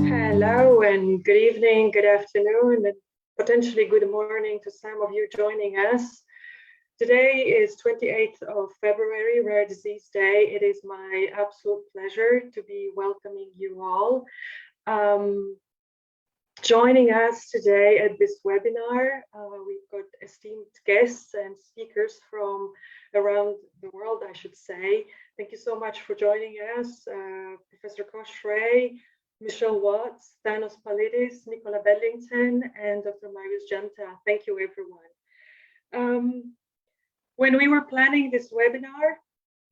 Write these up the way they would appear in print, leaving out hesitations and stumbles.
Hello and good evening, good afternoon, and potentially good morning to some of you joining us. Today is 28th of February, Rare Disease Day. It is my absolute pleasure to be welcoming you all. Joining us today at this webinar, we've got esteemed guests and speakers from around the world, I should say. Thank you so much for joining us, Professor Kausik Ray, Michelle Watts, Thanos Pallidis, Nicola, Bedlington, and Dr. Marius Janta. Thank you, everyone. When we were planning this webinar,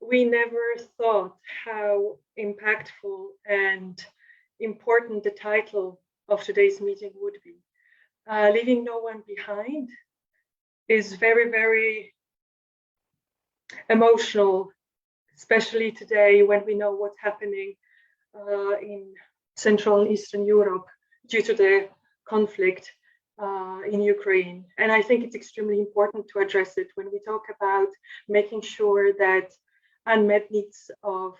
we never thought how impactful and important the title of today's meeting would be. Leaving no one behind is very, very emotional, especially today when we know what's happening in Central and Eastern Europe due to the conflict in Ukraine. And I think it's extremely important to address it when we talk about making sure that unmet needs of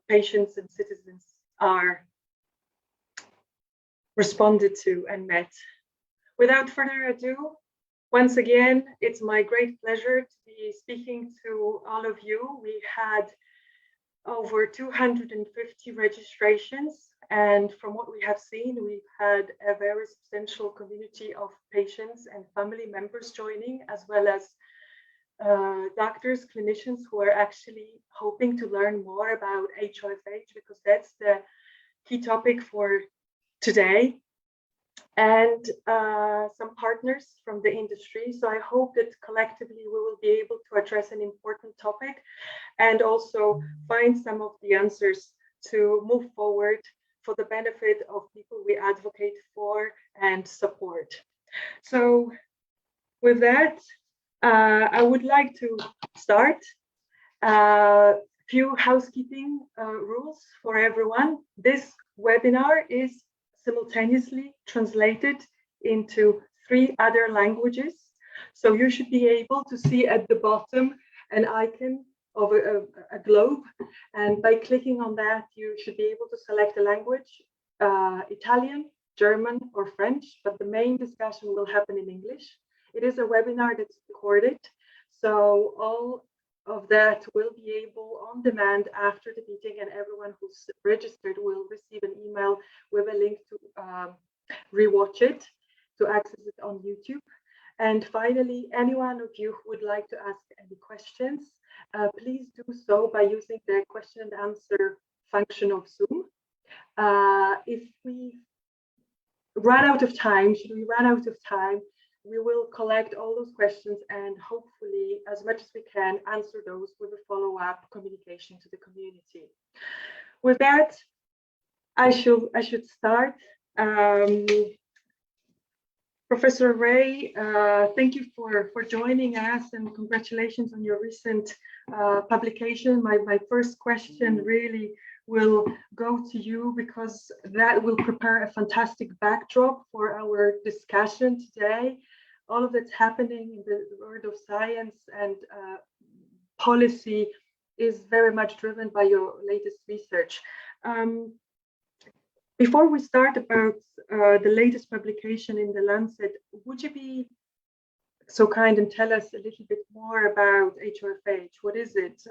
patients and citizens are responded to and met. Without further ado, once again, it's my great pleasure to be speaking to all of you. We had over 250 registrations, and from what we have seen, we've had a very substantial community of patients and family members joining, as well as doctors, clinicians who are actually hoping to learn more about HoFH, because that's the key topic for today, and some partners from the industry. So I hope that collectively we will be able to address an important topic and also find some of the answers to move forward for the benefit of people we advocate for and support. So with that, I would like to start. Few housekeeping rules for everyone. This webinar is simultaneously translated into 3 other languages. So you should be able to see at the bottom an icon of a globe. And by clicking on that, you should be able to select a language, Italian, German, or French, but the main discussion will happen in English. It is a webinar that's recorded. So all of that will be able on demand after the meeting, and everyone who's registered will receive an email with a link to rewatch it, to access it on YouTube. And finally, any one of you who would like to ask any questions, please do so by using the question and answer function of Zoom. If we run out of time, should we run out of time, we will collect all those questions and hopefully, as much as we can, answer those with a follow-up communication to the community. With that, I should start. Professor Ray, thank you for joining us, and congratulations on your recent publication. My first question really will go to you, because that will prepare a fantastic backdrop for our discussion today. All of that's happening in the world of science and policy is very much driven by your latest research. Before we start about the latest publication in the Lancet, would you be so kind and tell us a little bit more about HoFH? What is it?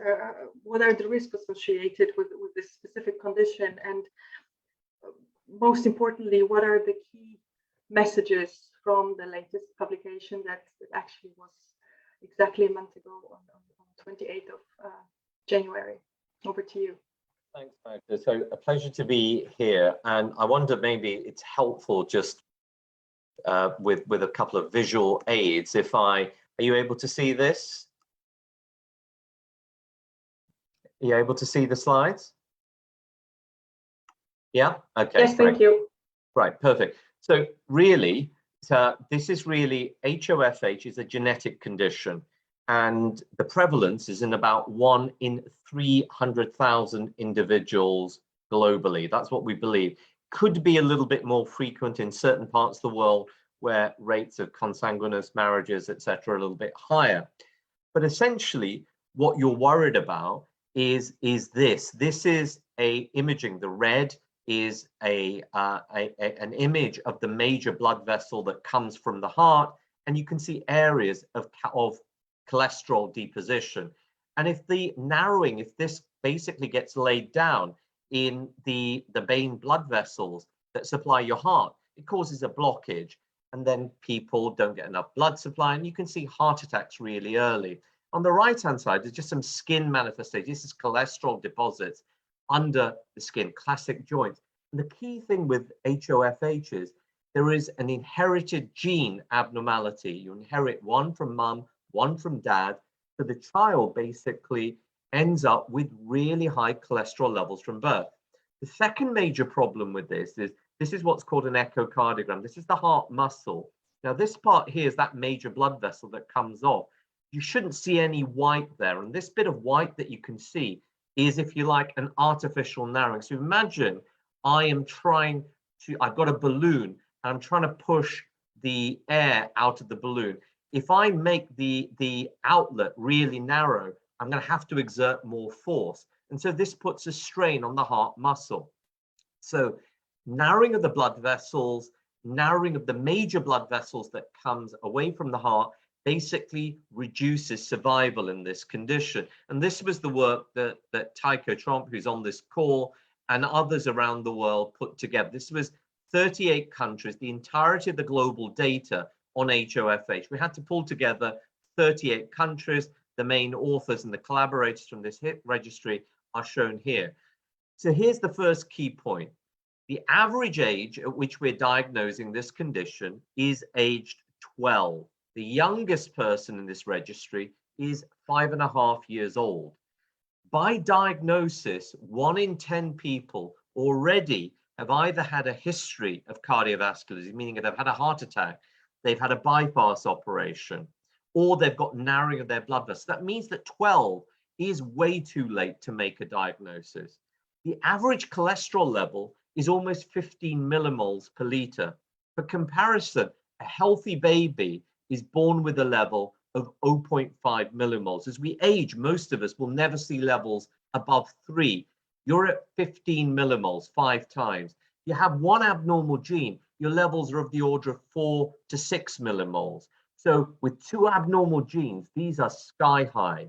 What are the risks associated with this specific condition? And most importantly, what are the key messages from the latest publication that actually was exactly a month ago on 28th of January? Over to you. Thanks, Magda. So a pleasure to be here. And I wonder maybe it's helpful just with a couple of visual aids. Are you able to see this? Are you able to see the slides? Yeah, okay. Yes, thank you. Right, perfect. So really, this is really, HoFH is a genetic condition, and the prevalence is in about 1 in 300,000 individuals globally. That's what we believe. could be a little bit more frequent in certain parts of the world where rates of consanguineous marriages, etc., are a little bit higher. But essentially, what you're worried about is this. This is a imaging. The red is an image of the major blood vessel that comes from the heart, and you can see areas of cholesterol deposition. And if the narrowing, if this basically gets laid down in the main blood vessels that supply your heart, it causes a blockage, and then people don't get enough blood supply, and you can see heart attacks really early. On the right-hand side, there's just some skin manifestation. This is cholesterol deposits under the skin, classic joints. And the key thing with HoFH is there is an inherited gene abnormality. You inherit one from mum, one from dad. So the child basically ends up with really high cholesterol levels from birth. The second major problem with this is what's called an echocardiogram. This is the heart muscle. Now, this part here is that major blood vessel that comes off. You shouldn't see any white there. And this bit of white that you can see is, if you like, an artificial narrowing. So imagine I've got a balloon and I'm trying to push the air out of the balloon. If I make the outlet really narrow, I'm going to have to exert more force. And so this puts a strain on the heart muscle. So narrowing of the blood vessels, narrowing of the major blood vessels that comes away from the heart basically reduces survival in this condition. And this was the work that Tycho Trump, who's on this call, and others around the world put together. This was 38 countries, the entirety of the global data on HoFH. We had to pull together 38 countries. The main authors and the collaborators from this registry are shown here. So here's the first key point. The average age at which we're diagnosing this condition is aged 12. The youngest person in this registry is 5.5 years old. By diagnosis, 1 in 10 people already have either had a history of cardiovascular disease, meaning they've had a heart attack, they've had a bypass operation, or they've got narrowing of their blood vessels. That means that 12 is way too late to make a diagnosis. The average cholesterol level is almost 15 millimoles per liter. For comparison, a healthy baby is born with a level of 0.5 millimoles. As we age, most of us will never see levels above 3. You're at 15 millimoles, 5 times. You have one abnormal gene, your levels are of the order of 4 to 6 millimoles. So with 2 abnormal genes, these are sky high.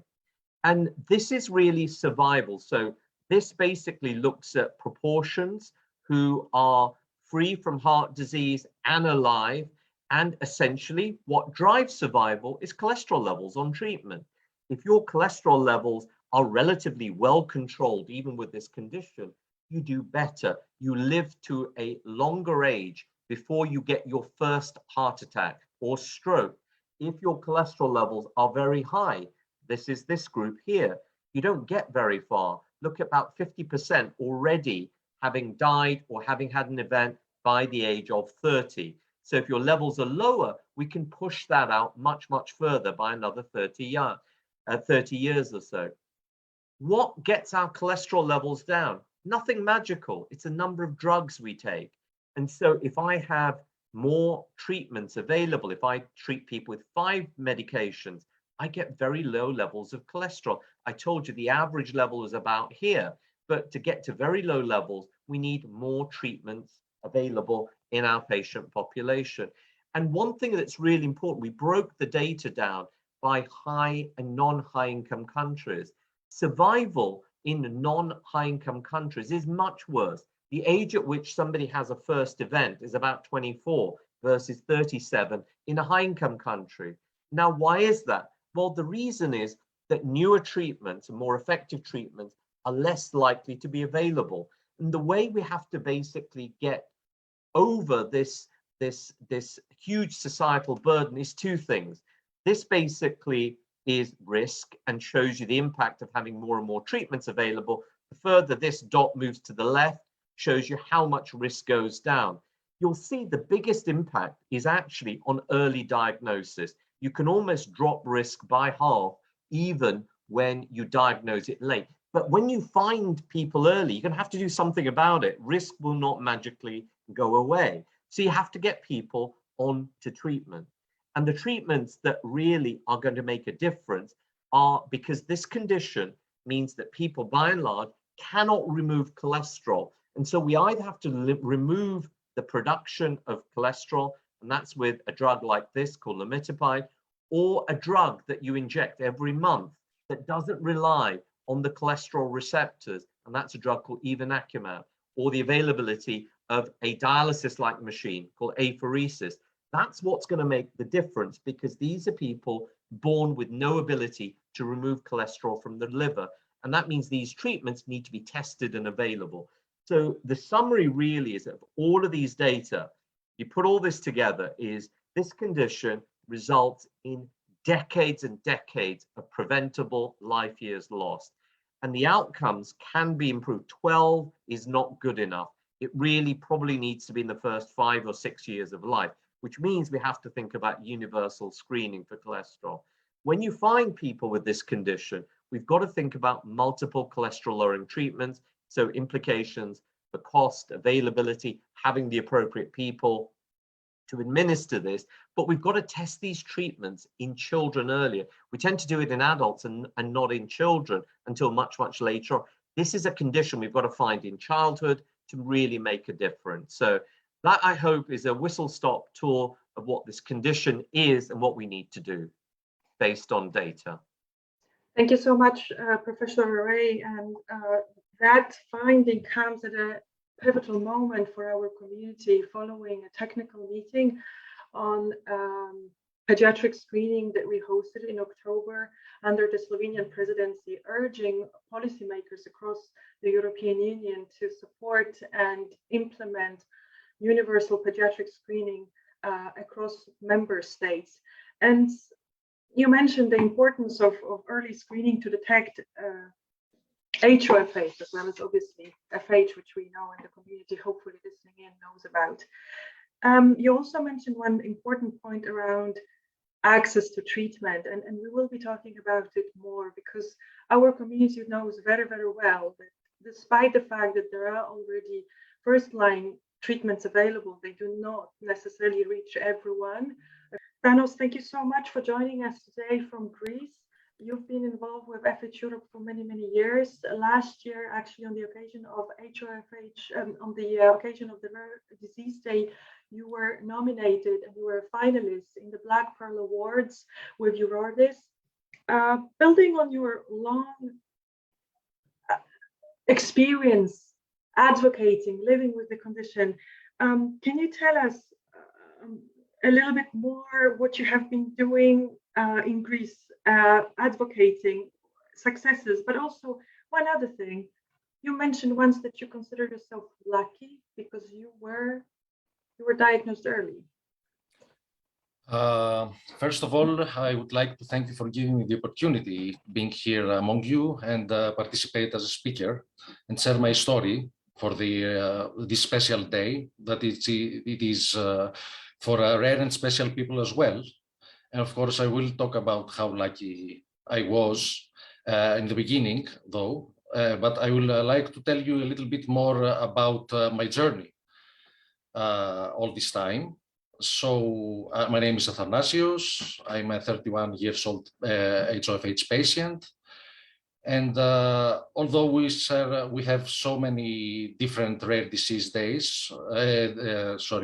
And this is really survival. So this basically looks at proportions who are free from heart disease and alive. And essentially, what drives survival is cholesterol levels on treatment. If your cholesterol levels are relatively well controlled, even with this condition, you do better. You live to a longer age before you get your first heart attack or stroke. If your cholesterol levels are very high, this is this group here, you don't get very far. Look at about 50% already having died or having had an event by the age of 30. So if your levels are lower, we can push that out much, much further by another 30 years or so. What gets our cholesterol levels down? Nothing magical. It's a number of drugs we take. And so if I have more treatments available, if I treat people with 5 medications, I get very low levels of cholesterol. I told you the average level is about here, but to get to very low levels, we need more treatments available in our patient population. And one thing that's really important, we broke the data down by high and non-high income countries. Survival in non-high income countries is much worse. The age at which somebody has a first event is about 24 versus 37 in a high income country. Now, why is that? Well, the reason is that newer treatments and more effective treatments are less likely to be available. And the way we have to basically get over this huge societal burden is 2 things. This basically is risk and shows you the impact of having more and more treatments available. The further this dot moves to the left shows you how much risk goes down. You'll see the biggest impact is actually on early diagnosis. You can almost drop risk by half even when you diagnose it late. But when you find people early, you're going to have to do something about it. Risk will not magically go away. So you have to get people on to treatment. And the treatments that really are going to make a difference are, because this condition means that people by and large cannot remove cholesterol. And so we either have to remove the production of cholesterol, and that's with a drug like this called lamictal, or a drug that you inject every month that doesn't rely on the cholesterol receptors, and that's a drug called evinacumab, or the availability of a dialysis-like machine called apheresis. That's what's going to make the difference, because these are people born with no ability to remove cholesterol from the liver. And that means these treatments need to be tested and available. So the summary really is that all of these data, you put all this together, is this condition results in decades and decades of preventable life years lost. And the outcomes can be improved. 12 is not good enough. It really probably needs to be in the first 5 or 6 years of life, which means we have to think about universal screening for cholesterol. When you find people with this condition, we've got to think about multiple cholesterol lowering treatments. So implications for cost, availability, having the appropriate people to administer this, but we've got to test these treatments in children earlier. We tend to do it in adults and not in children until much, much later. This is a condition we've got to find in childhood to really make a difference. So that, I hope, is a whistle-stop tour of what this condition is and what we need to do based on data. Thank you so much, Professor Ray. And that finding comes at a pivotal moment for our community following a technical meeting on pediatric screening that we hosted in October under the Slovenian presidency, urging policymakers across the European Union to support and implement universal pediatric screening across member states. And you mentioned the importance of early screening to detect HoFH, as well as obviously FH, which we know in the community, hopefully listening in, knows about. You also mentioned one important point around access to treatment, and we will be talking about it more, because our community knows very, very well that despite the fact that there are already first-line treatments available, they do not necessarily reach everyone. Thanos, thank you so much for joining us today from Greece. You've been involved with FH Europe for many, many years. Last year, actually, on the occasion of HoFH, on the occasion of the Rare Disease Day, you were nominated and you were a finalist in the Black Pearl Awards with Eurordis. Building on your long experience advocating, living with the condition, can you tell us a little bit more what you have been doing in Greece, advocating successes, but also one other thing. You mentioned once that you consider yourself lucky because you were diagnosed early. First of all, I would like to thank you for giving me the opportunity being here among you and participate as a speaker and share my story for this special day that it is for rare and special people as well. And of course, I will talk about how lucky I was in the beginning, though, but I will like to tell you a little bit more about my journey all this time. So my name is Athanasios. I'm a 31 years old HoFH patient. And although we have so many different rare disease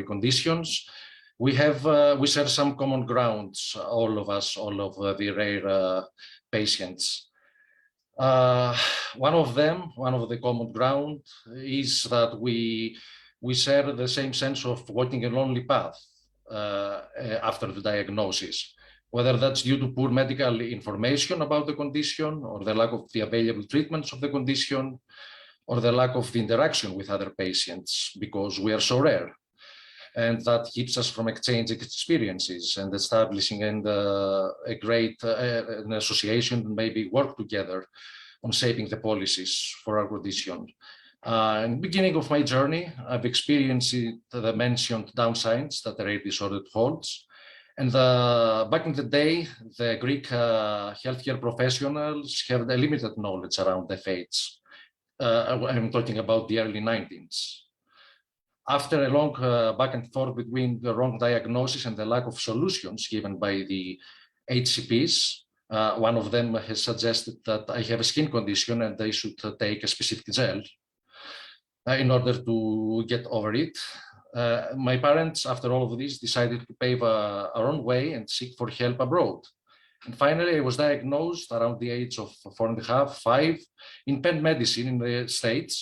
conditions, we share some common grounds, all of us, all of the rare patients. One of the common ground is that we share the same sense of walking a lonely path after the diagnosis, whether that's due to poor medical information about the condition or the lack of the available treatments of the condition or the lack of the interaction with other patients because we are so rare. And that keeps us from exchanging experiences and establishing a great an association and maybe work together on shaping the policies for our condition. In the beginning of my journey, I've experienced the mentioned downsides that the rare disorder holds. And back in the day, the Greek healthcare professionals have a limited knowledge around FH. I'm talking about the early 19th. After a long back and forth between the wrong diagnosis and the lack of solutions given by the HCPs, one of them has suggested that I have a skin condition and they should take a specific gel in order to get over it. My parents, after all of this, decided to pave our own way and seek for help abroad. And finally, I was diagnosed around the age of 4.5, 5, in Penn Medicine in the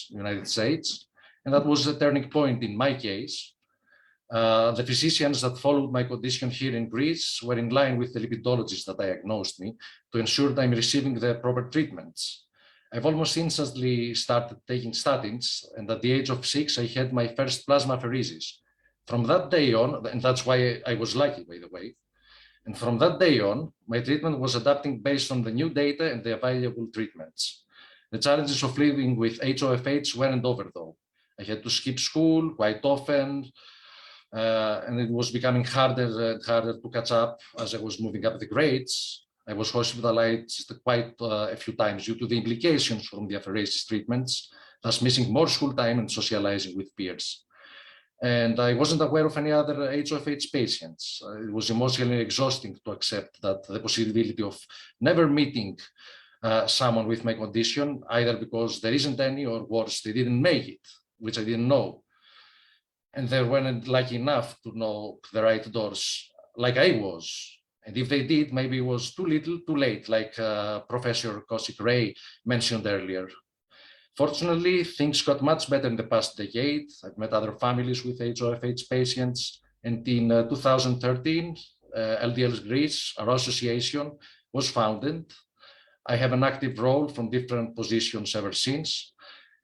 United States. And that was a turning point in my case. The physicians that followed my condition here in Greece were in line with the lipidologist that diagnosed me to ensure that I'm receiving the proper treatments. I've almost instantly started taking statins, and at the age of 6, I had my first plasmapheresis. From that day on, and that's why I was lucky, by the way, and from that day on, my treatment was adapting based on the new data and the available treatments. The challenges of living with HoFH weren't over, though. I had to skip school quite often, and it was becoming harder and harder to catch up as I was moving up the grades. I was hospitalized quite a few times due to the implications from the apheresis treatments, thus missing more school time and socializing with peers. And I wasn't aware of any other HoFH patients. It was emotionally exhausting to accept that the possibility of never meeting someone with my condition, either because there isn't any or worse, they didn't make it, which I didn't know. And they weren't lucky enough to knock the right doors like I was. And if they did, maybe it was too little, too late, like Professor Kausik Ray mentioned earlier. Fortunately, things got much better in the past decade. I've met other families with HoFH patients. And in 2013, LDL Greece, our association, was founded. I have an active role from different positions ever since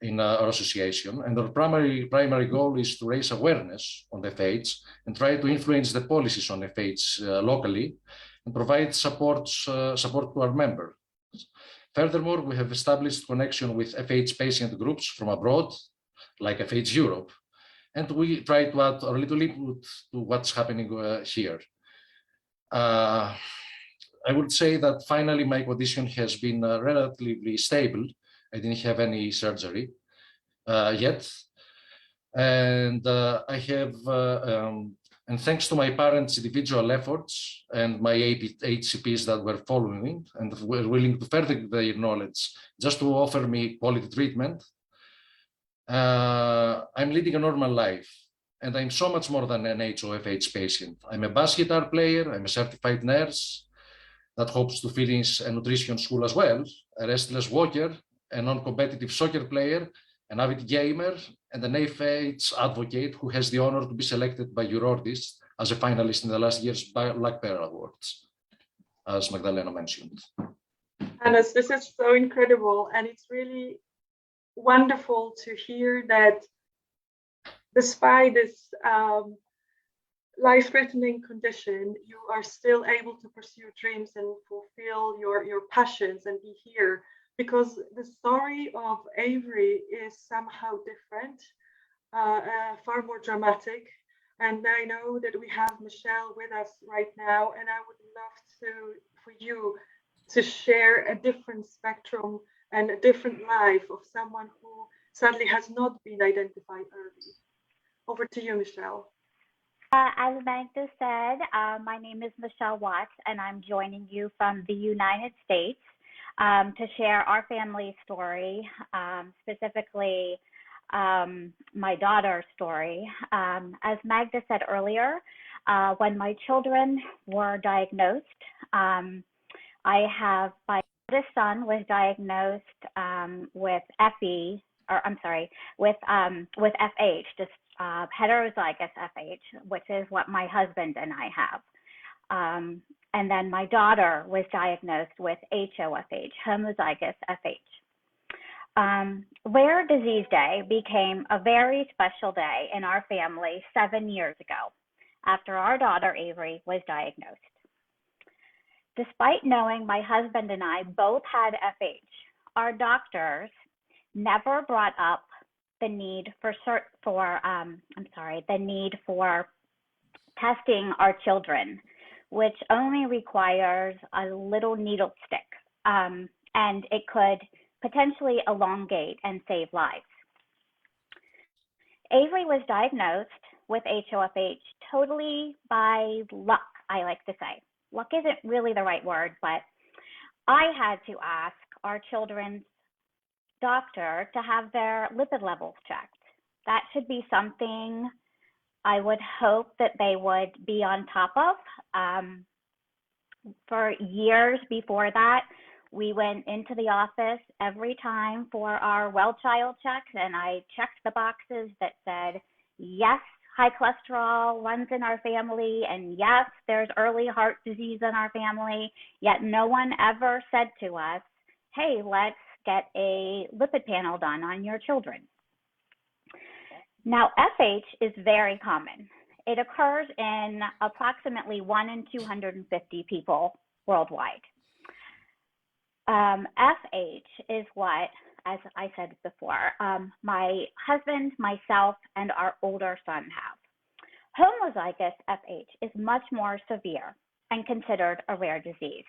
in our association, and our primary goal is to raise awareness on FH and try to influence the policies on FH locally and provide support to our members. Furthermore, we have established connection with FH patient groups from abroad, like FH Europe, and we try to add our little input to what's happening here. I would say that finally my condition has been relatively stable. I didn't have any surgery yet. And I have, and thanks to my parents' individual efforts and my HCPs that were following and were willing to further their knowledge just to offer me quality treatment, I'm leading a normal life. And I'm so much more than an HoFH patient. I'm a bass guitar player, I'm a certified nurse that hopes to finish a nutrition school as well, a restless walker, a non-competitive soccer player, an avid gamer, and an FH advocate who has the honor to be selected by urologists as a finalist in the last year's Black Bear Awards, as Magdalena mentioned. Thanos, this is so incredible, and it's really wonderful to hear that despite this life-threatening condition, you are still able to pursue dreams and fulfill your passions and be here. Because the story of Avery is somehow different, far more dramatic. And I know that we have Michelle with us right now, and I would love for you to share a different spectrum and a different life of someone who sadly has not been identified early. Over to you, Michelle. As Magda said, my name is Michelle Watts, and I'm joining you from the United States. To share our family story, specifically my daughter's story. As Magda said earlier, when my children were diagnosed, my oldest son was diagnosed with with FH, just heterozygous FH, which is what my husband and I have. And then my daughter was diagnosed with HoFH, homozygous FH. Rare Disease Day became a very special day in our family 7 years ago, after our daughter Avery was diagnosed. Despite knowing my husband and I both had FH, our doctors never brought up the need for testing our children which only requires a little needle stick, and it could potentially elongate and save lives. Avery was diagnosed with HoFH totally by luck, I like to say. Luck isn't really the right word, but I had to ask our children's doctor to have their lipid levels checked. That should be something I would hope that they would be on top of. For years before that, we went into the office every time for our well child checks, and I checked the boxes that said, yes, high cholesterol runs in our family, and yes, there's early heart disease in our family, yet no one ever said to us, hey, let's get a lipid panel done on your children. Now, FH is very common. It occurs in approximately 1 in 250 people worldwide. FH is what, as I said before, my husband, myself, and our older son have. Homozygous FH is much more severe and considered a rare disease,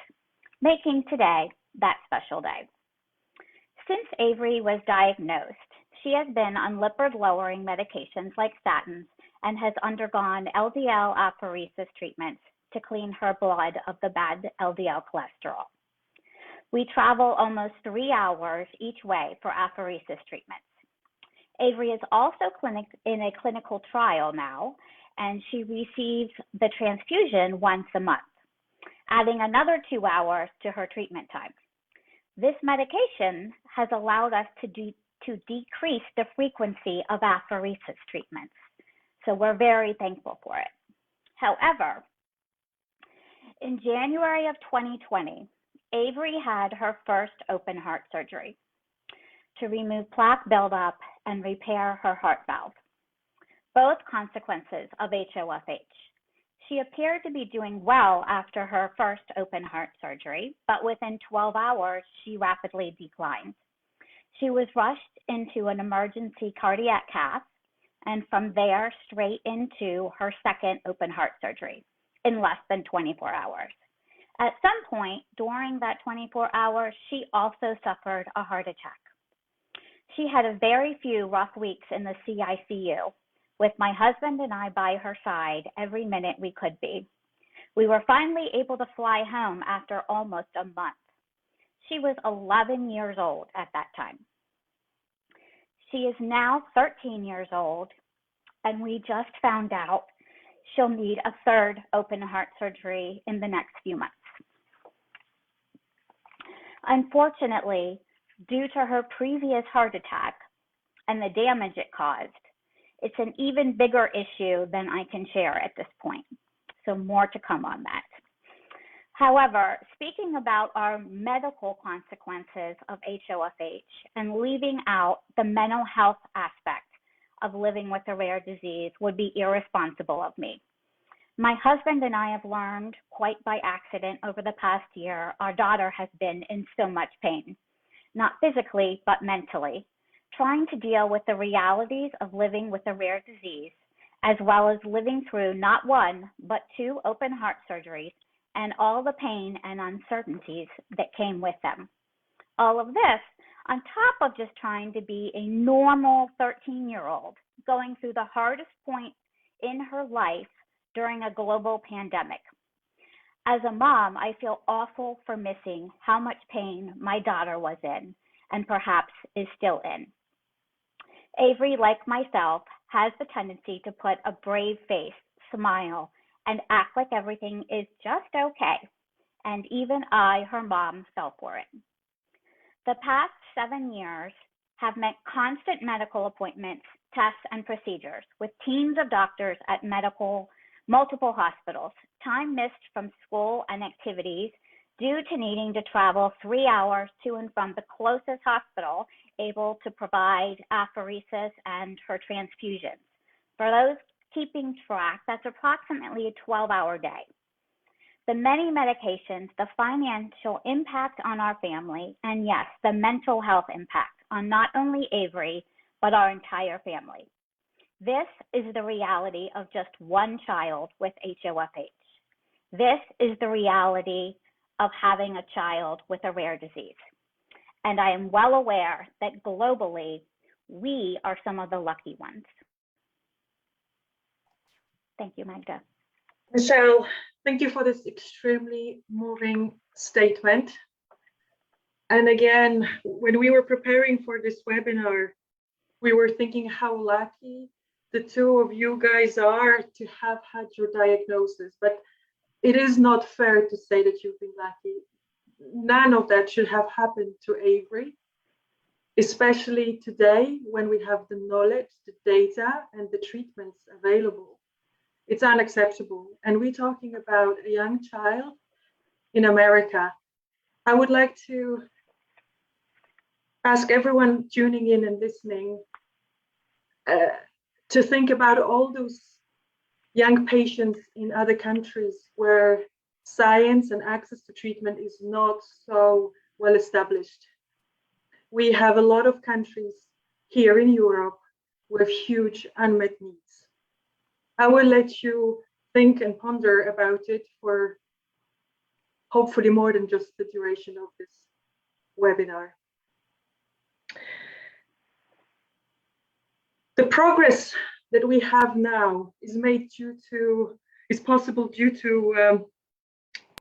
making today that special day. Since Avery was diagnosed, she has been on lipid-lowering medications like statins and has undergone LDL apheresis treatments to clean her blood of the bad LDL cholesterol. We travel almost 3 hours each way for apheresis treatments. Avery is also in a clinical trial now, and she receives the transfusion once a month, adding another 2 hours to her treatment time. This medication has allowed us to decrease the frequency of apheresis treatments, so we're very thankful for it. However, in January of 2020, Avery had her first open heart surgery to remove plaque buildup and repair her heart valve, both consequences of HoFH. She appeared to be doing well after her first open heart surgery, but within 12 hours, she rapidly declined. She was rushed into an emergency cardiac cath, and from there straight into her second open heart surgery in less than 24 hours. At some point during that 24 hours, she also suffered a heart attack. She had a very few rough weeks in the CICU, with my husband and I by her side every minute we could be. We were finally able to fly home after almost a month. She was 11 years old at that time. She is now 13 years old, and we just found out she'll need a third open heart surgery in the next few months. Unfortunately, due to her previous heart attack and the damage it caused, it's an even bigger issue than I can share at this point. So more to come on that. However, speaking about our medical consequences of HoFH and leaving out the mental health aspect of living with a rare disease would be irresponsible of me. My husband and I have learned quite by accident over the past year, our daughter has been in so much pain, not physically, but mentally, trying to deal with the realities of living with a rare disease, as well as living through not one, but 2 open heart surgeries and all the pain and uncertainties that came with them. All of this on top of just trying to be a normal 13-year-old going through the hardest point in her life during a global pandemic. As a mom, I feel awful for missing how much pain my daughter was in and perhaps is still in. Avery, like myself, has the tendency to put a brave face, smile, and act like everything is just okay. And even I, her mom, fell for it. The past 7 years have meant constant medical appointments, tests, and procedures with teams of doctors at multiple hospitals, time missed from school and activities due to needing to travel 3 hours to and from the closest hospital able to provide apheresis and her transfusions. For those keeping track, that's approximately a 12-hour day. The many medications, the financial impact on our family, and yes, the mental health impact on not only Avery, but our entire family. This is the reality of just one child with HoFH. This is the reality of having a child with a rare disease. And I am well aware that globally, we are some of the lucky ones. Thank you, Magda. Michelle, thank you for this extremely moving statement. And again, when we were preparing for this webinar, we were thinking how lucky the two of you guys are to have had your diagnosis, but it is not fair to say that you've been lucky. None of that should have happened to Avery, especially today when we have the knowledge, the data, and the treatments available. It's unacceptable. And we're talking about a young child in America. I would like to ask everyone tuning in and listening to think about all those young patients in other countries where science and access to treatment is not so well established. We have a lot of countries here in Europe with huge unmet needs. I will let you think and ponder about it for hopefully more than just the duration of this webinar. The progress that we have now is possible due to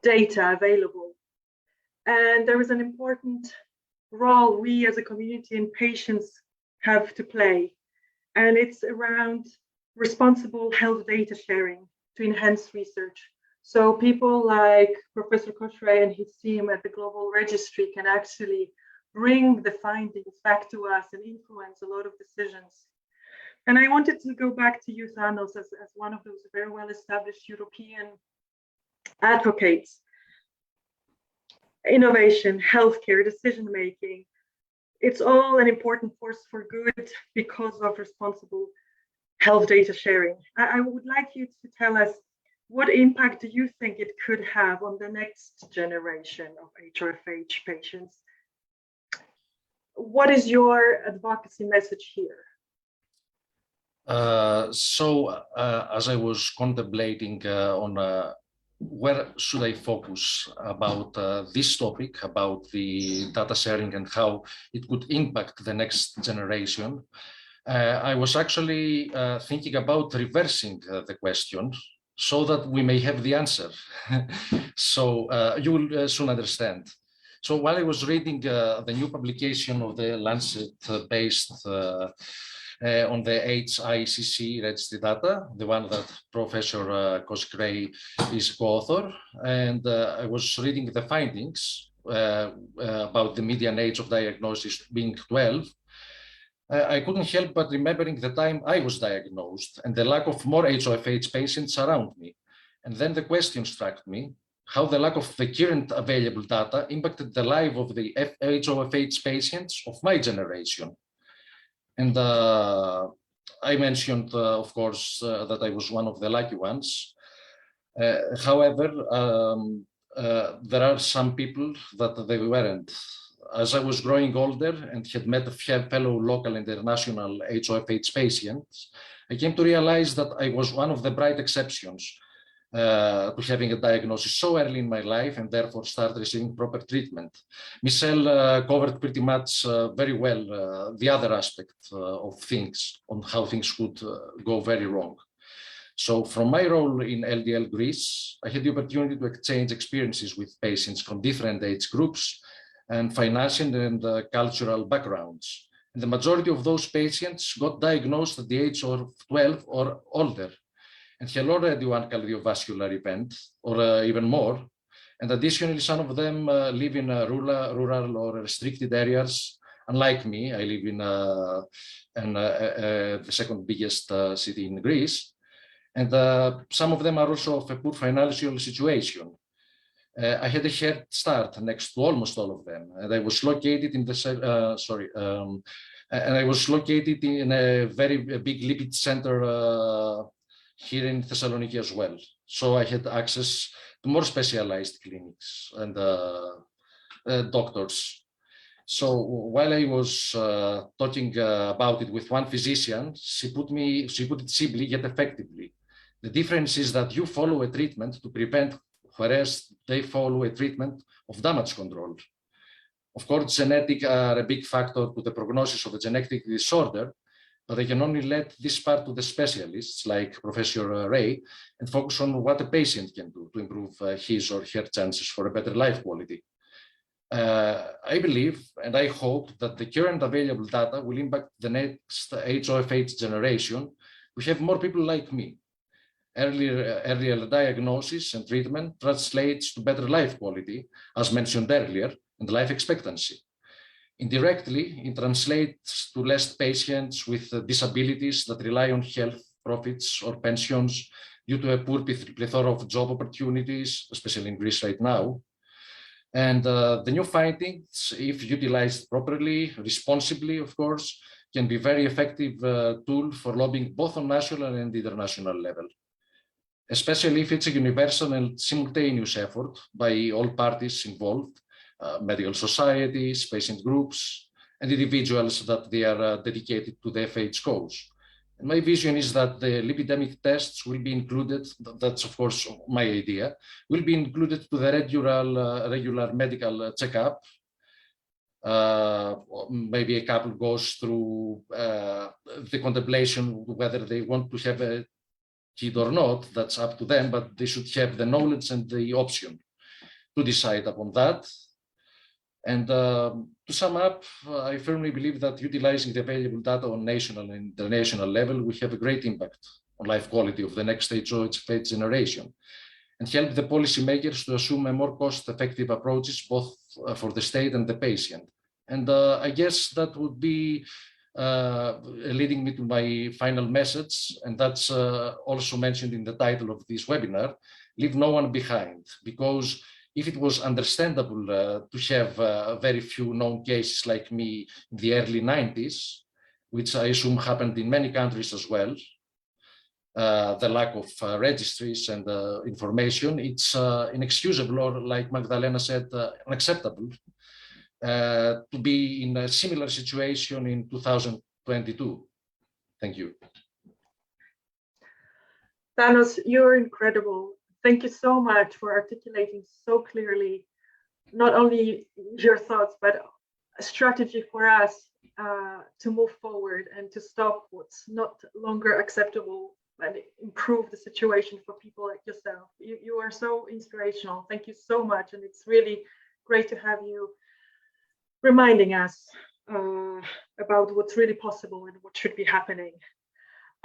data available. And there is an important role we as a community and patients have to play. And it's around responsible health data sharing to enhance research. So people like Professor Kausik Ray and his team at the Global Registry can actually bring the findings back to us and influence a lot of decisions. And I wanted to go back to you, Thanos, as one of those very well-established European advocates. Innovation, healthcare, decision-making, it's all an important force for good because of responsible health data sharing. I would like you to tell us, what impact do you think it could have on the next generation of HoFH patients? What is your advocacy message here? As I was contemplating on where should I focus about this topic, about the data sharing and how it could impact the next generation, I was actually thinking about reversing the question so that we may have the answer. So you will soon understand. So while I was reading the new publication of the Lancet based on the HICC registry data, the one that Professor Kausik Ray is co-author, and I was reading the findings about the median age of diagnosis being 12. I couldn't help but remembering the time I was diagnosed and the lack of more HoFH patients around me. And then the question struck me, how the lack of the current available data impacted the life of the HoFH patients of my generation. And I mentioned, of course, that I was one of the lucky ones. However, there are some people that they weren't. As I was growing older and had met fellow local and international HoFH patients, I came to realize that I was one of the bright exceptions to having a diagnosis so early in my life and therefore start receiving proper treatment. Michelle covered pretty much very well the other aspect of things, on how things could go very wrong. So from my role in LDL Greece, I had the opportunity to exchange experiences with patients from different age groups and financial and cultural backgrounds. And the majority of those patients got diagnosed at the age of 12 or older and had already one cardiovascular event or even more. And additionally, some of them live in rural or restricted areas. Unlike me, I live in the second biggest city in Greece. And some of them are also of a poor financial situation. I had a head start next to almost all of them, and I was located in the and I was located in a very big lipid center here in Thessaloniki as well. So I had access to more specialized clinics and doctors. So while I was talking about it with one physician, she put it simply yet effectively. The difference is that you follow a treatment to prevent whereas they follow a treatment of damage control. Of course, genetics are a big factor to the prognosis of a genetic disorder, but they can only let this part to the specialists like Professor Ray and focus on what a patient can do to improve his or her chances for a better life quality. I believe and I hope that the current available data will impact the next HoFH generation. We have more people like me. Earlier diagnosis and treatment translates to better life quality, as mentioned earlier, and life expectancy. Indirectly, it translates to less patients with disabilities that rely on health, profits, or pensions due to a poor plethora of job opportunities, especially in Greece right now. And the new findings, if utilized properly, responsibly, of course, can be very effective tool for lobbying both on national and international level, especially if it's a universal and simultaneous effort by all parties involved, medical societies, patient groups, and individuals that they are dedicated to the FH cause. And my vision is that the lipidemic tests will be included, that's of course my idea, will be included to the regular medical checkup. Maybe a couple goes through the contemplation whether they want to have a kid or not, that's up to them, but they should have the knowledge and the option to decide upon that. And to sum up, I firmly believe that utilizing the available data on national and international level will have a great impact on life quality of the next HoFH generation and help the policymakers to assume a more cost-effective approaches both for the state and the patient. And I guess that would be leading me to my final message, and that's also mentioned in the title of this webinar, leave no one behind, because if it was understandable to have very few known cases like me in the early 90s, which I assume happened in many countries as well, the lack of registries and information, it's inexcusable, or like Magdalena said, unacceptable to be in a similar situation in 2022. Thank you. Thanos, you're incredible. Thank you so much for articulating so clearly, not only your thoughts, but a strategy for us to move forward and to stop what's not longer acceptable and improve the situation for people like yourself. You are so inspirational. Thank you so much. And it's really great to have you reminding us about what's really possible and what should be happening.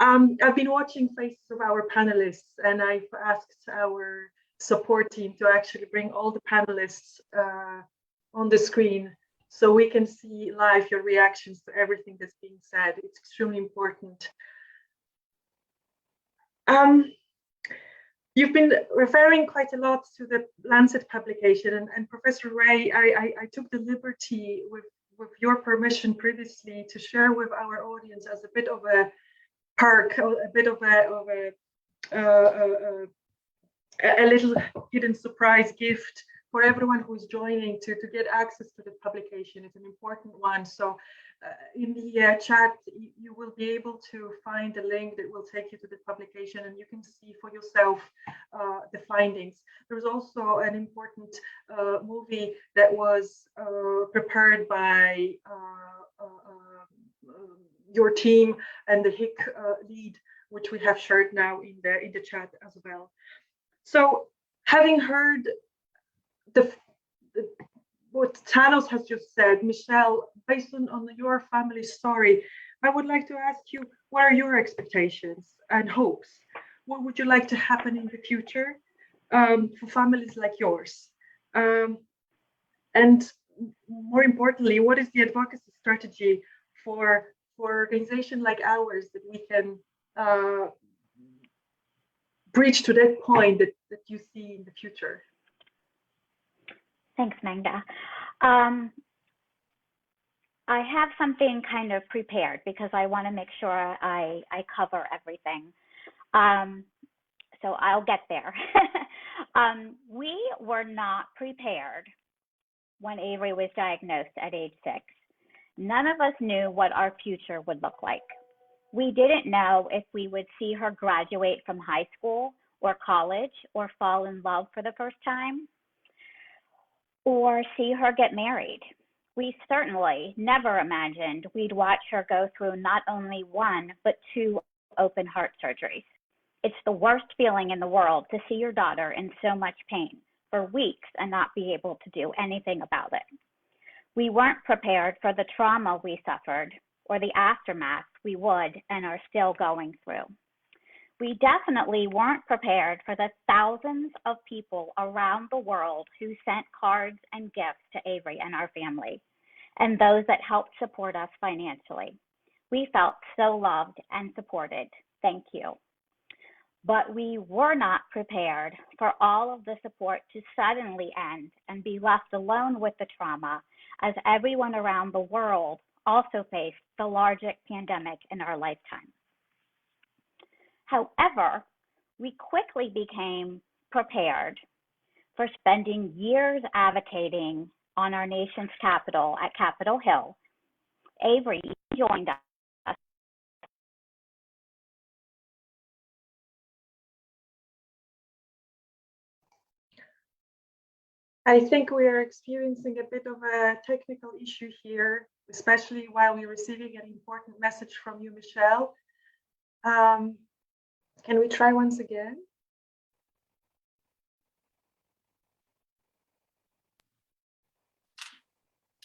I've been watching faces of our panelists, and I've asked our support team to actually bring all the panelists on the screen so we can see live your reactions to everything that's being said. It's extremely important. You've been referring quite a lot to the Lancet publication, and Professor Ray, I took the liberty with your permission previously to share with our audience as a bit of a perk, a bit of a little hidden surprise gift for everyone who's joining to get access to the publication. It's an important one. So in the chat, you will be able to find a link that will take you to the publication, and you can see for yourself the findings. There's also an important movie that was prepared by your team and the HIC lead, which we have shared now in the chat as well. So having heard what Thanos has just said, Michelle, based on your family story, I would like to ask you, what are your expectations and hopes? What would you like to happen in the future for families like yours? And more importantly, what is the advocacy strategy for organization like ours that we can reach to that point that you see in the future? Thanks, Magda. I have something kind of prepared because I want to make sure I cover everything. So I'll get there. We were not prepared when Avery was diagnosed at age 6. None of us knew what our future would look like. We didn't know if we would see her graduate from high school or college, or fall in love for the first time, or see her get married. We certainly never imagined we'd watch her go through not only one, but 2 open heart surgeries. It's the worst feeling in the world to see your daughter in so much pain for weeks and not be able to do anything about it. We weren't prepared for the trauma we suffered or the aftermath we would and are still going through. We definitely weren't prepared for the thousands of people around the world who sent cards and gifts to Avery and our family, and those that helped support us financially. We felt so loved and supported. Thank you. But we were not prepared for all of the support to suddenly end and be left alone with the trauma, as everyone around the world also faced the largest pandemic in our lifetime. However, we quickly became prepared for spending years advocating on our nation's capital at Capitol Hill. Avery joined us. I think we are experiencing a bit of a technical issue here, especially while we're receiving an important message from you, Michelle. Can we try once again?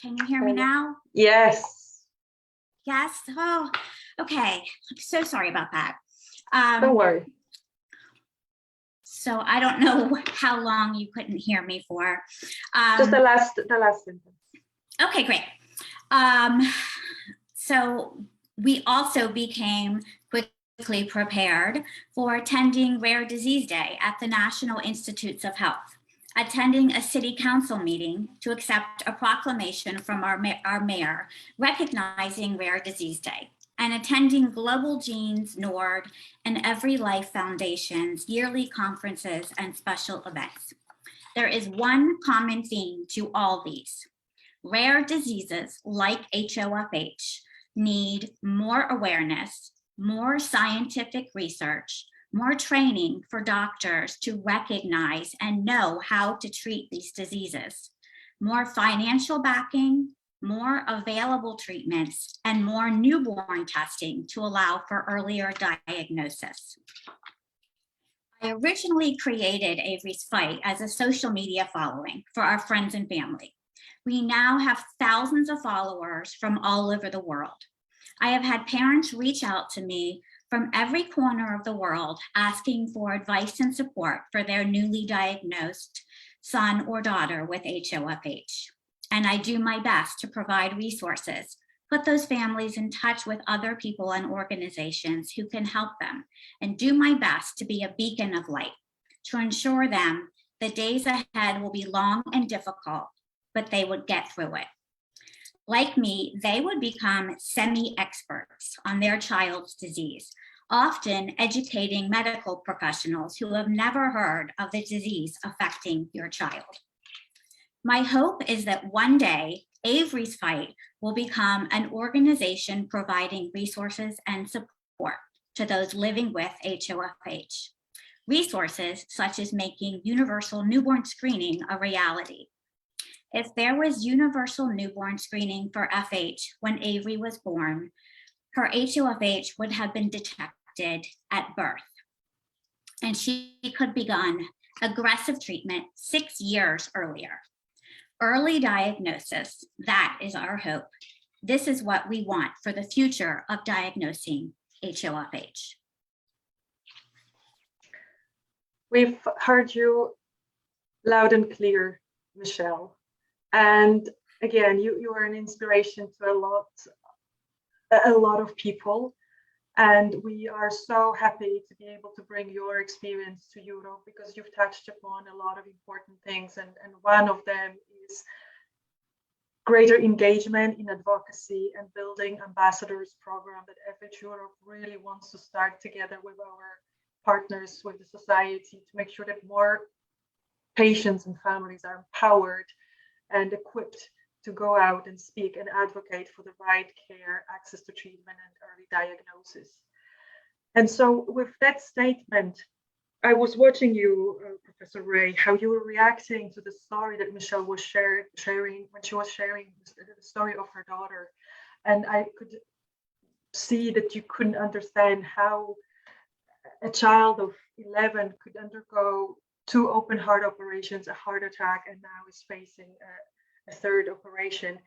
Can you hear me now? Yes. Yes. Oh, okay. I'm so sorry about that. Don't worry. So I don't know how long you couldn't hear me for. Just the last sentence. Okay, great. So we also became quickly prepared for attending Rare Disease Day at the National Institutes of Health, attending a city council meeting to accept a proclamation from our mayor recognizing Rare Disease Day, and attending Global Genes, NORD, and Every Life Foundation's yearly conferences and special events. There is one common theme to all these. Rare diseases like HoFH need more awareness, more scientific research, more training for doctors to recognize and know how to treat these diseases, more financial backing, more available treatments, and more newborn testing to allow for earlier diagnosis. I originally created Avery's Fight as a social media following for our friends and family. We now have thousands of followers from all over the world. I have had parents reach out to me from every corner of the world asking for advice and support for their newly diagnosed son or daughter with HoFH. And I do my best to provide resources, put those families in touch with other people and organizations who can help them, and do my best to be a beacon of light to ensure them the days ahead will be long and difficult, but they would get through it. Like me, they would become semi-experts on their child's disease, often educating medical professionals who have never heard of the disease affecting your child. My hope is that one day, Avery's Fight will become an organization providing resources and support to those living with HoFH. Resources such as making universal newborn screening a reality. If there was universal newborn screening for FH when Avery was born, her HoFH would have been detected at birth, and she could begin aggressive treatment 6 years earlier. Early diagnosis, that is our hope. This is what we want for the future of diagnosing HoFH. We've heard you loud and clear, Michelle. And again, you are an inspiration to a lot of people. And we are so happy to be able to bring your experience to Europe, because you've touched upon a lot of important things. And one of them is greater engagement in advocacy and building ambassadors program that FH Europe really wants to start together with our partners, with the society, to make sure that more patients and families are empowered and equipped to go out and speak and advocate for the right care, access to treatment, and early diagnosis. And so with that statement, I was watching you, Professor Ray, how you were reacting to the story that Michelle was sharing when she was sharing the story of her daughter. And I could see that you couldn't understand how a child of 11 could undergo 2 open heart operations, a heart attack, and now is facing a 3rd operation.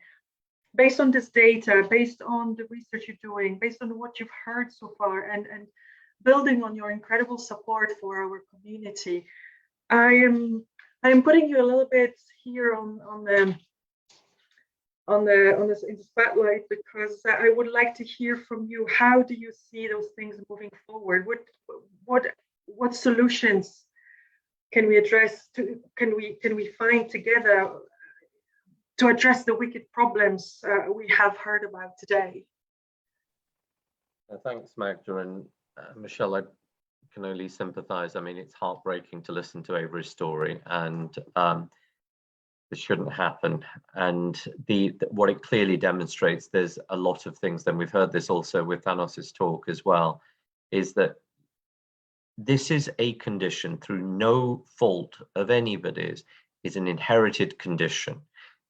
Based on this data, based on the research you're doing, based on what you've heard so far, and building on your incredible support for our community, I am putting you a little bit here in the spotlight, because I would like to hear from you. How do you see those things moving forward? What solutions can we address? Can we find together to address the wicked problems we have heard about today? Thanks, Magda, and Michelle, I can only sympathize. I mean, it's heartbreaking to listen to Avery's story, and this shouldn't happen. And what it clearly demonstrates, there's a lot of things, and we've heard this also with Thanos's talk as well, is that this is a condition through no fault of anybody's, is an inherited condition.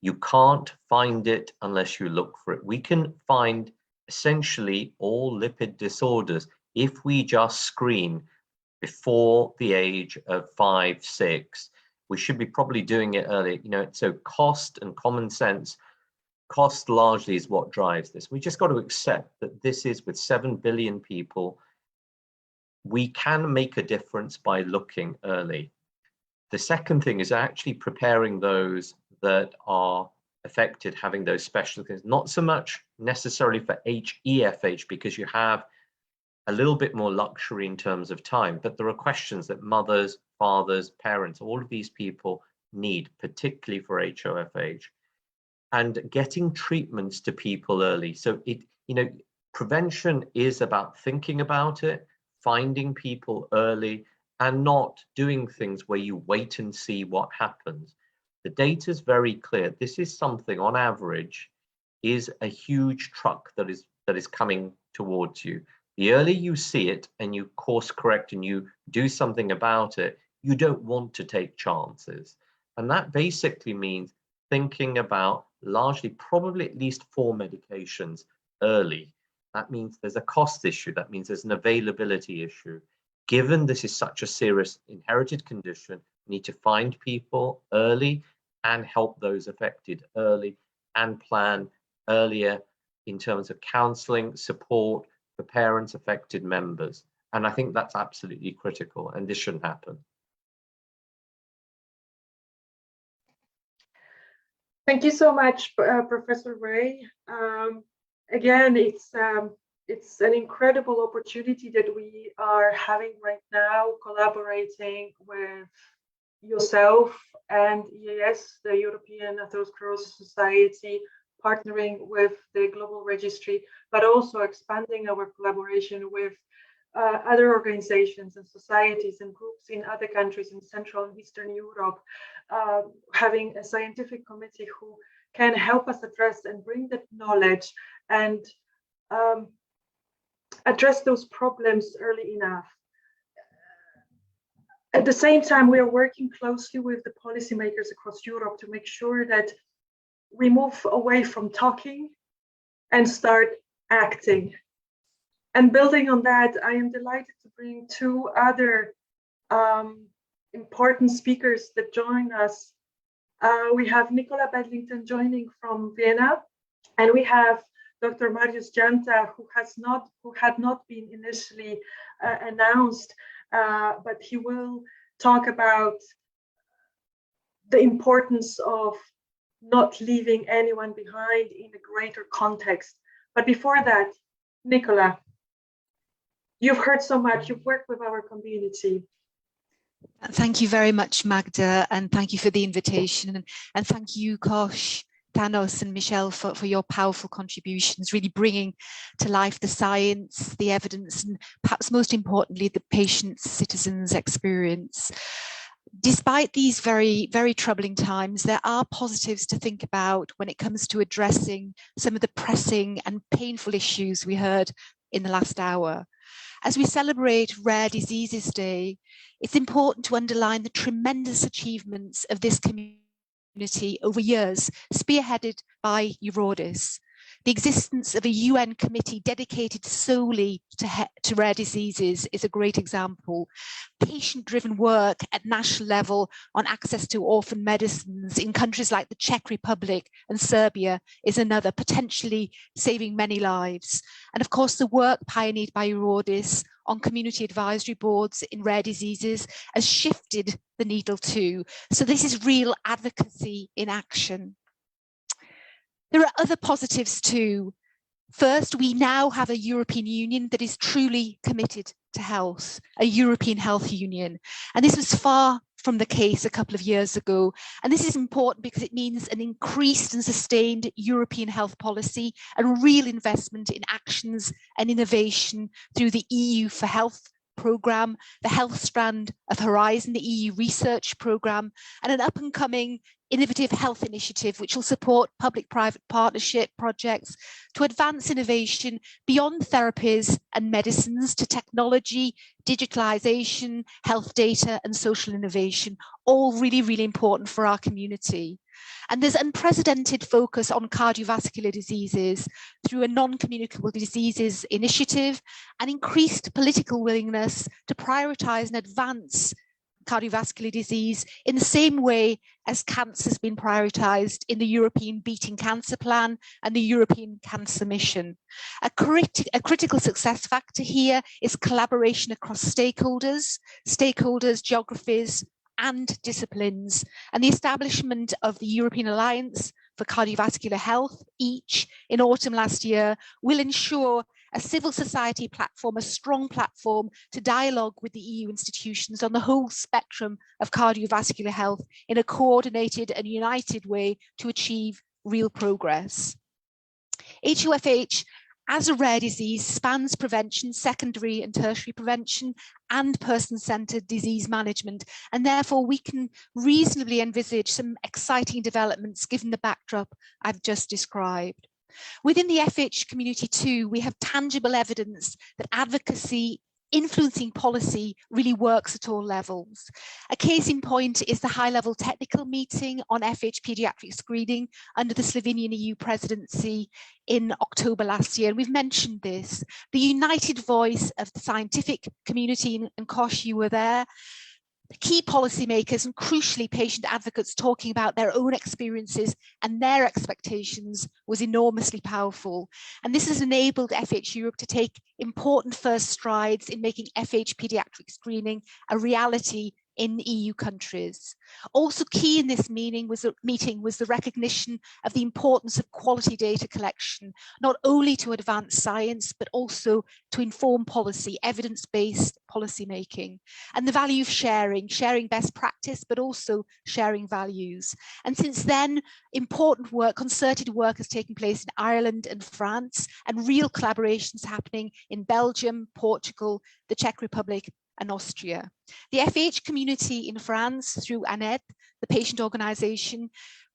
You can't find it unless you look for it. We can find essentially all lipid disorders if we just screen before the age of 5, 6. We should be probably doing it early, so cost and common sense. Cost largely is what drives this. We just got to accept that this is, with 7 billion people, we can make a difference by looking early. The second thing is actually preparing those that are affected, having those special things, not so much necessarily for HeFH, because you have a little bit more luxury in terms of time, but there are questions that mothers, fathers, parents, all of these people need, particularly for HoFH, and getting treatments to people early. So prevention is about thinking about it, finding people early, and not doing things where you wait and see what happens. The data is very clear. This is something, on average, is a huge truck that is coming towards you. The earlier you see it and you course correct and you do something about it, you don't want to take chances. And that basically means thinking about largely, probably at least 4 medications early. That means there's a cost issue. That means there's an availability issue. Given this is such a serious inherited condition, we need to find people early and help those affected early and plan earlier in terms of counseling, support for parents, affected members. And I think that's absolutely critical, and this shouldn't happen. Thank you so much, Professor Ray. Again, it's an incredible opportunity that we are having right now, collaborating with yourself and EAS, the European Atherosclerosis Society, partnering with the Global Registry, but also expanding our collaboration with other organizations and societies and groups in other countries in Central and Eastern Europe, having a scientific committee who can help us address and bring that knowledge and address those problems early enough. At the same time, we are working closely with the policymakers across Europe to make sure that we move away from talking and start acting. And building on that, I am delighted to bring 2 other important speakers that join us. We have Nicola Bedlington joining from Vienna, and we have Dr. Marius Janta, who had not been initially announced, but he will talk about the importance of not leaving anyone behind in a greater context. But before that, Nicola, you've heard so much, you've worked with our community. Thank you very much, Magda, and thank you for the invitation. And thank you, Kosh, Thanos and Michelle for your powerful contributions, really bringing to life the science, the evidence, and perhaps most importantly, the patient's, citizens' experience. Despite these very, very troubling times, there are positives to think about when it comes to addressing some of the pressing and painful issues we heard in the last hour. As we celebrate Rare Diseases Day, it's important to underline the tremendous achievements of this community over years, spearheaded by Eurodis. The existence of a UN committee dedicated solely to rare diseases is a great example. Patient-driven work at national level on access to orphan medicines in countries like the Czech Republic and Serbia is another, potentially saving many lives. And of course, the work pioneered by Eurodis on community advisory boards in rare diseases has shifted the needle too. So this is real advocacy in action. There are other positives too. First, we now have a European Union that is truly committed to health, a European Health Union. And this was far from the case a couple of years ago. And this is important because it means an increased and sustained European health policy and real investment in actions and innovation through the EU for Health programme, the health strand of Horizon, the EU research programme, and an up-and-coming innovative health initiative which will support public-private partnership projects to advance innovation beyond therapies and medicines to technology, digitalisation, health data and social innovation, all really, really important for our community. And there's unprecedented focus on cardiovascular diseases through a non-communicable diseases initiative and increased political willingness to prioritise and advance cardiovascular disease in the same way as cancer has been prioritised in the European Beating Cancer Plan and the European Cancer Mission. A critical success factor here is collaboration across stakeholders, geographies, and disciplines, and the establishment of the European Alliance for Cardiovascular Health, EACH, in autumn last year will ensure a civil society platform, a strong platform to dialogue with the EU institutions on the whole spectrum of cardiovascular health in a coordinated and united way to achieve real progress. HoFH as a rare disease spans prevention, secondary and tertiary prevention, and person-centred disease management. And therefore we can reasonably envisage some exciting developments given the backdrop I've just described. Within the FH community too, we have tangible evidence that advocacy influencing policy really works at all levels. A case in point is the high-level technical meeting on FH paediatric screening under the Slovenian EU presidency in October last year. And we've mentioned this, the united voice of the scientific community, and Kosh, you were there, key policymakers and crucially patient advocates talking about their own experiences and their expectations was enormously powerful. And this has enabled FH Europe to take important first strides in making FH paediatric screening a reality in EU countries. Also key in this meeting was the recognition of the importance of quality data collection, not only to advance science, but also to inform policy, evidence-based policy making, and the value of sharing best practice, but also sharing values. And since then, important work, concerted work has taken place in Ireland and France, and real collaborations happening in Belgium, Portugal, the Czech Republic, and Austria. The FH community in France through ANED, the patient organisation,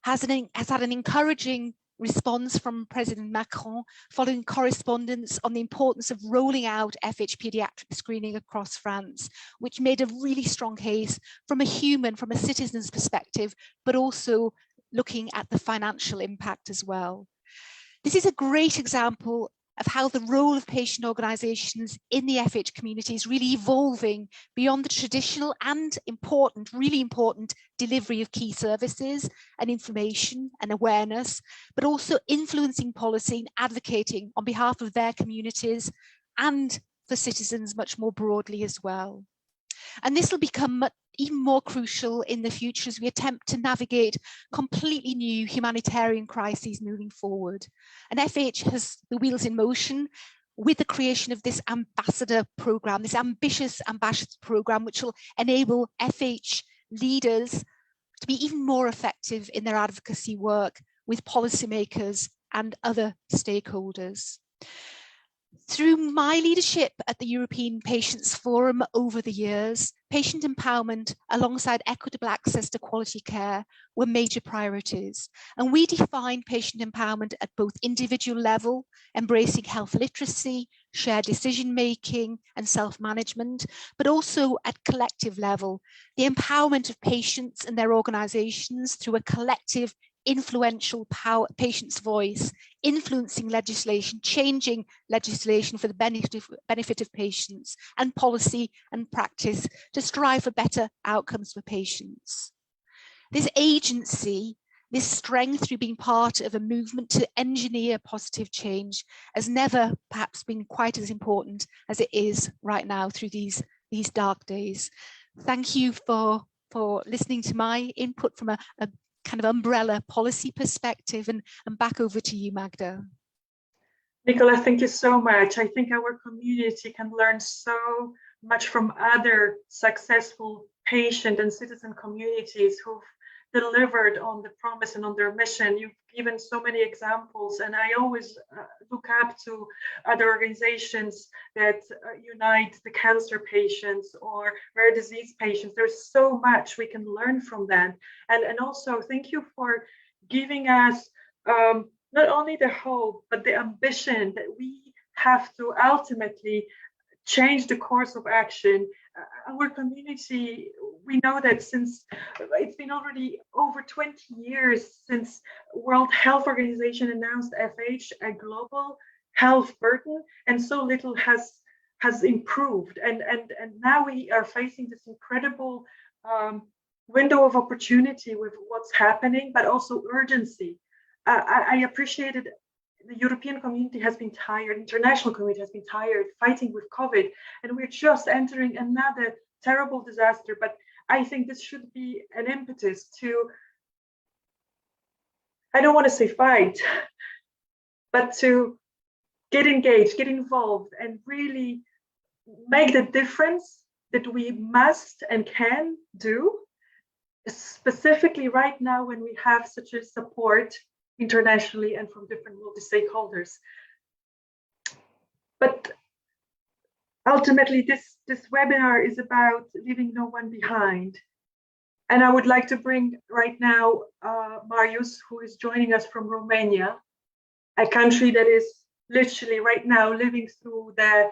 has had an encouraging response from President Macron following correspondence on the importance of rolling out FH paediatric screening across France, which made a really strong case from a citizen's perspective, but also looking at the financial impact as well. This is a great example of how the role of patient organisations in the FH community is really evolving beyond the traditional and really important delivery of key services and information and awareness, but also influencing policy and advocating on behalf of their communities and for citizens much more broadly as well. And this will become even more crucial in the future as we attempt to navigate completely new humanitarian crises moving forward. And FH has the wheels in motion with the creation of this ambassador programme, this ambitious ambassador programme, which will enable FH leaders to be even more effective in their advocacy work with policymakers and other stakeholders. Through my leadership at the European Patients Forum over the years, patient empowerment alongside equitable access to quality care were major priorities. And we defined patient empowerment at both individual level, embracing health literacy, shared decision-making and self-management, but also at collective level, the empowerment of patients and their organizations through a collective influential power, patient's voice, influencing legislation, changing legislation for the benefit of patients, and policy and practice to strive for better outcomes for patients. This agency, this strength through being part of a movement to engineer positive change has never perhaps been quite as important as it is right now through these dark days. Thank you for listening to my input from a kind of umbrella policy perspective, and back over to you, Magda. Nicola, thank you so much. I think our community can learn so much from other successful patient and citizen communities who've delivered on the promise and on their mission. You've given so many examples, and I always look up to other organizations that unite the cancer patients or rare disease patients. There's so much we can learn from them. And also thank you for giving us not only the hope, but the ambition that we have to ultimately change the course of action. Our community, we know that since it's been already over 20 years since World Health Organization announced FH a global health burden, and so little has improved. And now we are facing this incredible window of opportunity with what's happening, but also urgency. I appreciated the European community has been tired, international community has been tired fighting with COVID, and we're just entering another terrible disaster. But I think this should be an impetus to, I don't want to say fight, but to get engaged, get involved, and really make the difference that we must and can do, specifically right now when we have such a support internationally and from different multi-stakeholders. But ultimately, this webinar is about leaving no one behind. And I would like to bring right now Marius, who is joining us from Romania, a country that is literally right now living through the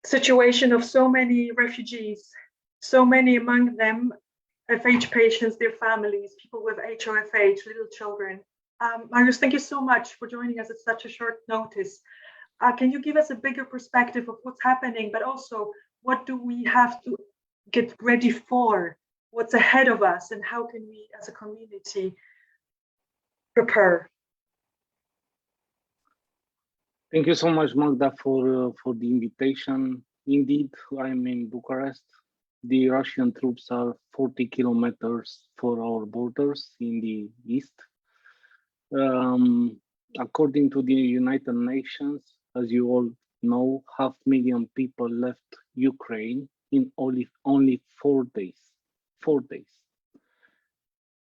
situation of so many refugees, so many among them FH patients, their families, people with HoFH, little children. Marius, thank you so much for joining us at such a short notice. Can you give us a bigger perspective of what's happening, but also what do we have to get ready for? What's ahead of us, and how can we as a community prepare? Thank you so much, Magda, for the invitation. Indeed, I'm in Bucharest. The Russian troops are 40 kilometers for our borders in the east. According to the United Nations, as you all know, 500,000 people left Ukraine in only 4 days. 4 days.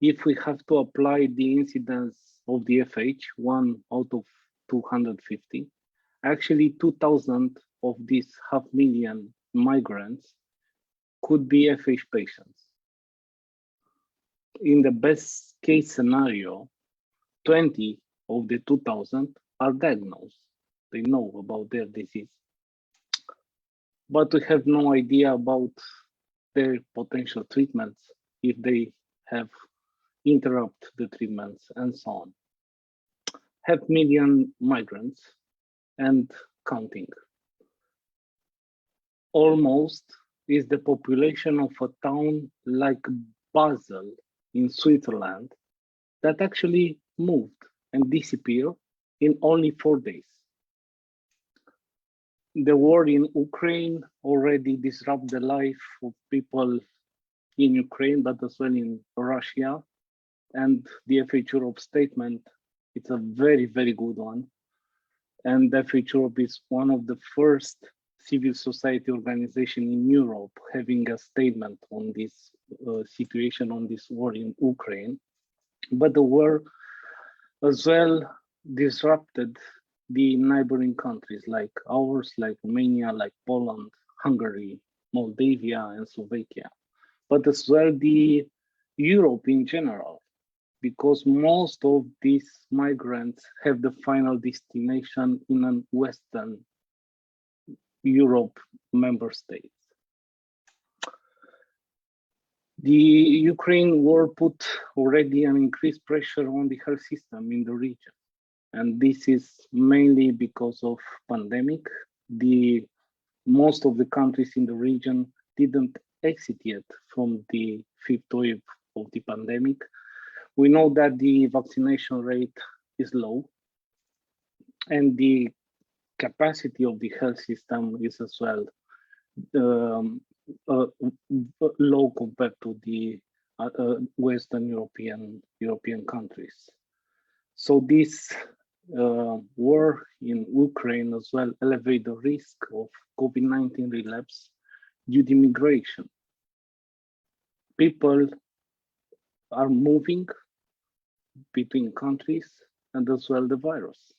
If we have to apply the incidence of the FH, 1 out of 250, actually 2,000 of these 500,000 migrants could be FH patients. In the best case scenario, 20 of the 2,000 are diagnosed. They know about their disease. But we have no idea about their potential treatments, if they have interrupt the treatments and so on. 500,000 migrants and counting. Almost is the population of a town like Basel in Switzerland that actually moved and disappeared in only 4 days. The war in Ukraine already disrupted the life of people in Ukraine, but as well in Russia. And the FH Europe statement, it's a very, very good one. And FH Europe is one of the first civil society organization in Europe having a statement on this situation, on this war in Ukraine. But the war as well disrupted the neighboring countries like ours, like Romania, like Poland, Hungary, Moldavia and Slovakia, but as well the Europe in general, because most of these migrants have the final destination in a Western Europe member states. The Ukraine war put already an increased pressure on the health system in the region. And this is mainly because of pandemic. Most of the countries in the region didn't exit yet from the fifth wave of the pandemic. We know that the vaccination rate is low and the capacity of the health system is as well low compared to the Western European countries. So this war in Ukraine as well elevate the risk of COVID-19 relapse due to migration. People are moving between countries and as well the virus.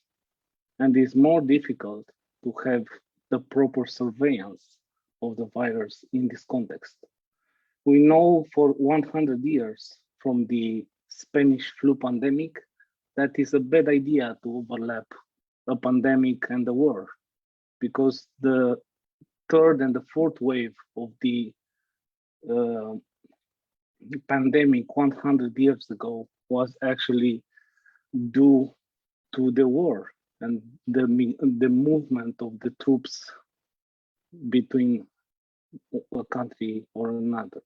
And it's more difficult to have the proper surveillance of the virus in this context. We know for 100 years from the Spanish flu pandemic that is a bad idea to overlap a pandemic and the war, because the third and the fourth wave of the pandemic 100 years ago was actually due to the war and the movement of the troops between a country or another.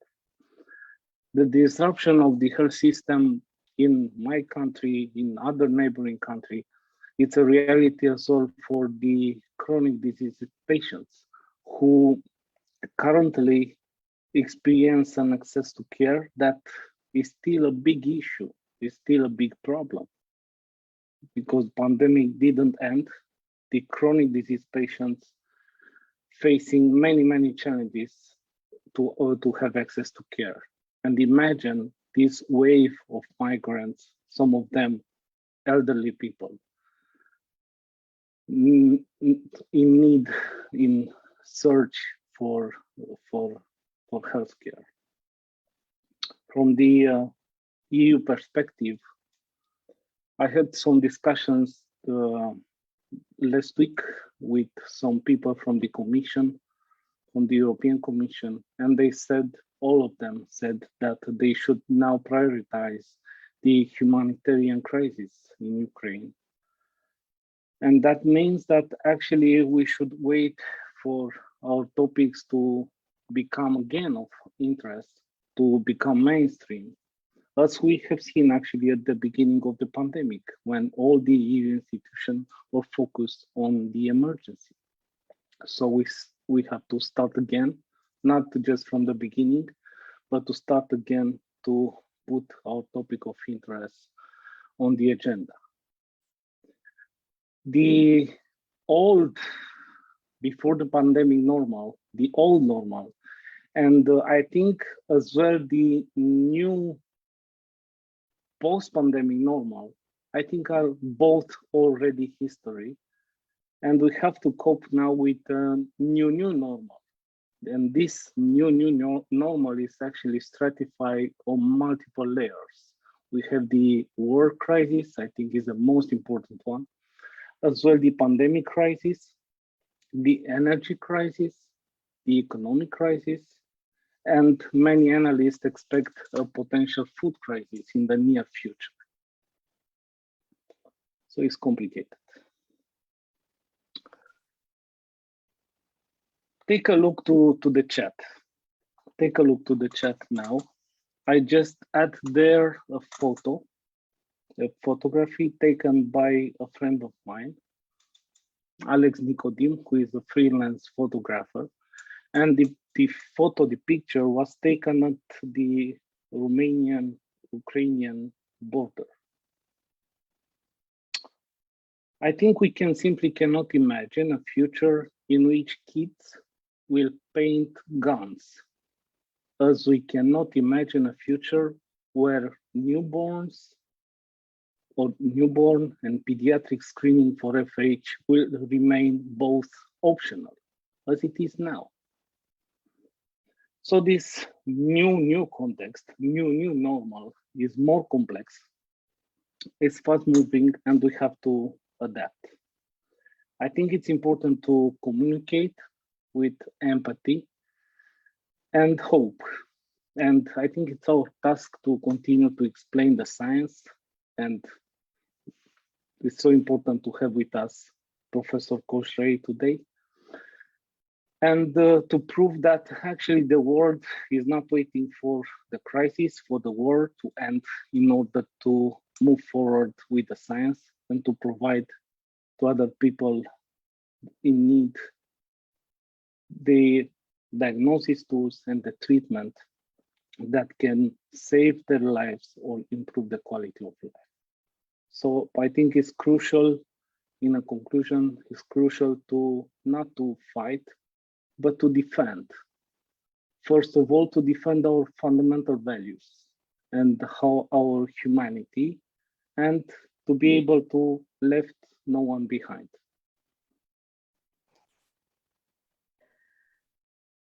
The disruption of the health system in my country, in other neighboring country, it's a reality as well for the chronic disease patients who currently experience an access to care that is still a big issue, is still a big problem. Because pandemic didn't end, the chronic disease patients facing many challenges to have access to care. And imagine this wave of migrants, some of them elderly people, in need, in search for healthcare. From the EU perspective, I had some discussions last week with some people from the Commission, from the European Commission, and they said, all of them said that they should now prioritize the humanitarian crisis in Ukraine. And that means that actually we should wait for our topics to become again of interest, to become mainstream, as we have seen actually at the beginning of the pandemic, when all the EU institutions were focused on the emergency. So we have to start again, not just from the beginning, but to start again to put our topic of interest on the agenda. The old, before the pandemic normal, the old normal, and I think as well the new post-pandemic normal, I think are both already history. And we have to cope now with a new normal. And this new normal is actually stratified on multiple layers. We have the war crisis, I think is the most important one, as well the pandemic crisis, the energy crisis, the economic crisis, and many analysts expect a potential food crisis in the near future. So it's complicated. Take a look to the chat. Take a look to the chat now. I just add there a photo, a photography taken by a friend of mine, Alex Nicodim, who is a freelance photographer. And the photo, the picture was taken at the Romanian-Ukrainian border. I think we simply cannot imagine a future in which kids will paint guns, as we cannot imagine a future where newborn and pediatric screening for FH will remain both optional, as it is now. So this new context, new normal is more complex. It's fast moving and we have to adapt. I think it's important to communicate with empathy and hope. And I think it's our task to continue to explain the science. And it's so important to have with us Professor Kausik Ray today. And to prove that actually the world is not waiting for the crisis, for the war to end in order to move forward with the science and to provide to other people in need the diagnosis tools and the treatment that can save their lives or improve the quality of life. So I think it's crucial, in a conclusion, it's crucial to not to fight, but to defend. First of all, to defend our fundamental values and how our humanity, and to be able to left no one behind.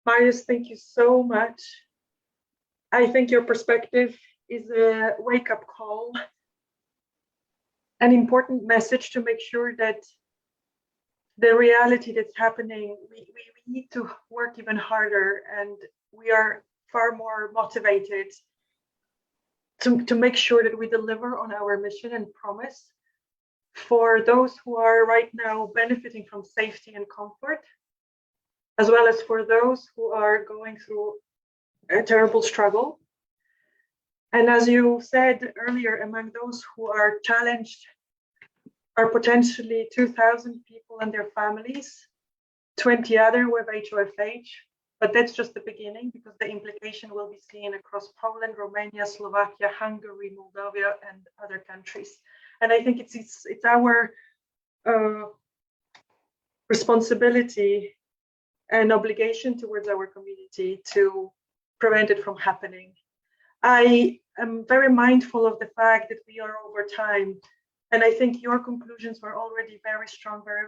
Marius, thank you so much. I think your perspective is a wake-up call, an important message to make sure that the reality that's happening, we need to work even harder, and we are far more motivated to make sure that we deliver on our mission and promise for those who are right now benefiting from safety and comfort, as well as for those who are going through a terrible struggle. And as you said earlier, among those who are challenged are potentially 2,000 people and their families, 20 other with HoFH, but that's just the beginning, because the implication will be seen across Poland, Romania, Slovakia, Hungary, Moldova, and other countries. And I think it's our responsibility and obligation towards our community to prevent it from happening. I am very mindful of the fact that we are over time, and I think your conclusions were already very strong, very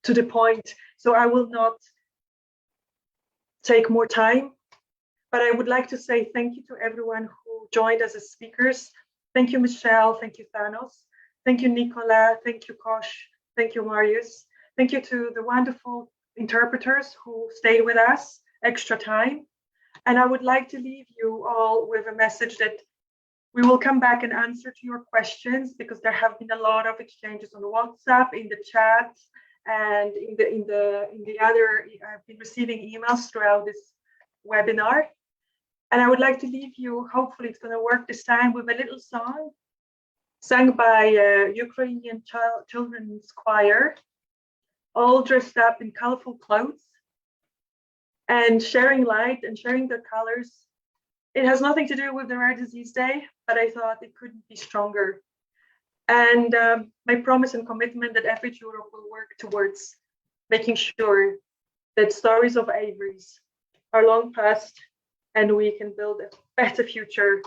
to the point. So I will not take more time, but I would like to say thank you to everyone who joined us as speakers. Thank you, Michelle. Thank you, Thanos. Thank you, Nicola. Thank you, Kausik. Thank you, Marius. Thank you to the wonderful interpreters who stayed with us extra time. And I would like to leave you all with a message that we will come back and answer to your questions, because there have been a lot of exchanges on WhatsApp, in the chat, and in the other. I've been receiving emails throughout this webinar. And I would like to leave you, hopefully it's going to work this time, with a little song sung by Ukrainian children's choir, all dressed up in colorful clothes and sharing light and sharing their colors. It has nothing to do with the Rare Disease Day, but I thought it couldn't be stronger. And my promise and commitment that FH Europe will work towards making sure that stories of Avery's are long past, and we can build a better future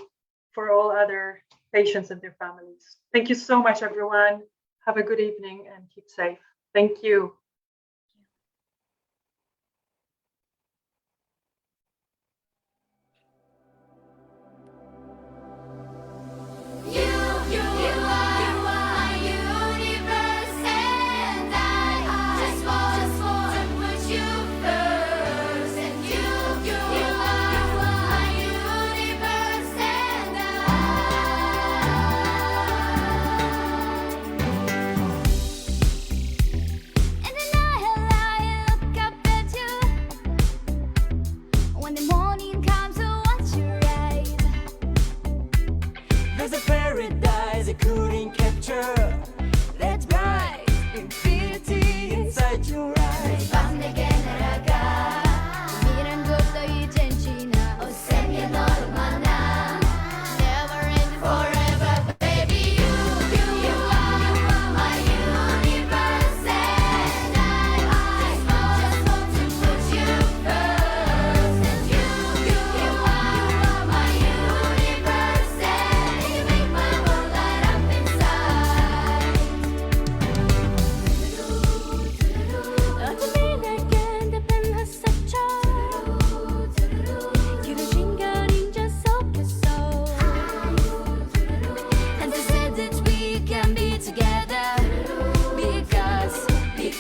for all other patients and their families. Thank you so much, everyone. Have a good evening and keep safe. Thank you.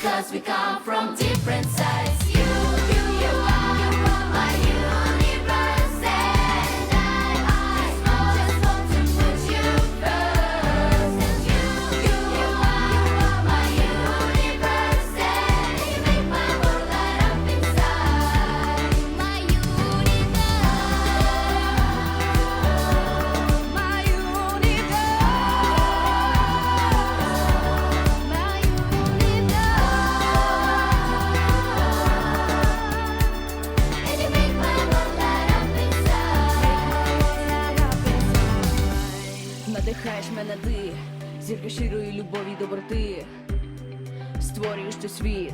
because we come from different sides. You are my universe, and I just want to put you first. And you are my universe, and you make my world light up inside. My Надихаєш мене ти, зірка щирої любові, доброти. Створюєш той світ,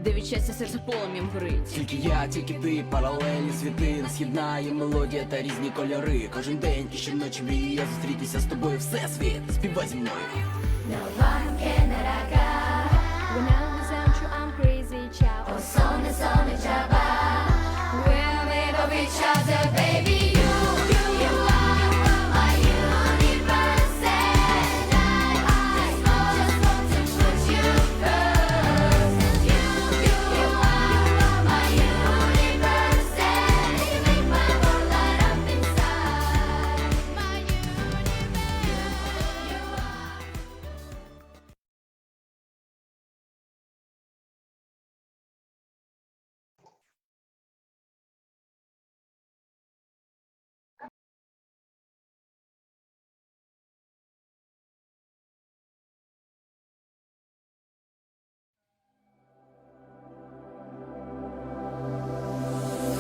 де від щастя серце полум'ям горить. Тільки я, тільки ти, паралельні світи, нас єднає мелодія та різні кольори. Кожен день і щоночі мрію зустрітися з тобою, всесвіт, співай зі мною. No one can When I was out, I'm crazy child. Oh, sonne chaba. We're made of each other, baby. You are my universe, and I just want to put you first. And you are my universe, and you make my world light up inside. My universe, you are.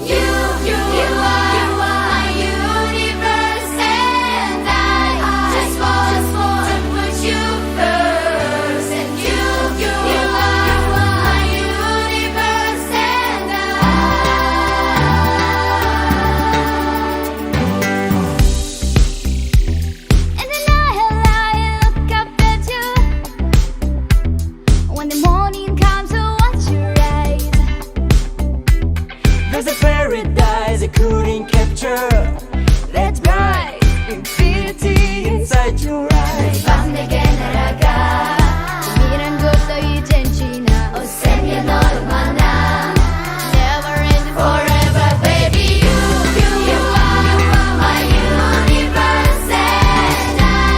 You are my universe, and I just want to put you first. And you are my universe, and in the night I look up at you. When the morning comes, I watch you rise. There's a paradise I couldn't capture. That's bright infinity inside your eyes. 밤 내게 날아가. 꿈이란 것도 이젠 지나. 어셈이 너를 만나. Never ending forever, baby. You are my universe, and I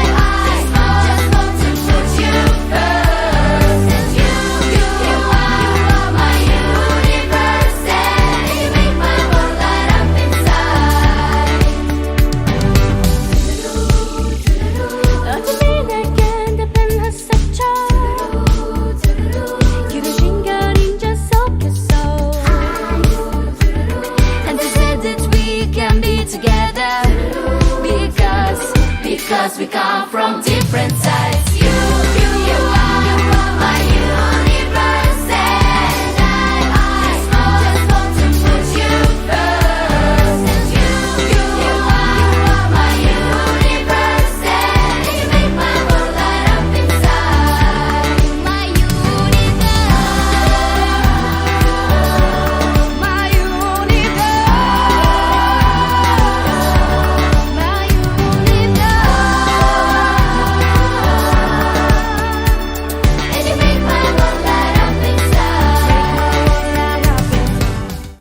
just want to put you first. And you are my universe, and you make my world light up inside. 어둠이 내겐 대변했었죠. 길어진 그림자 속에서. And they said that we can be together because we come from different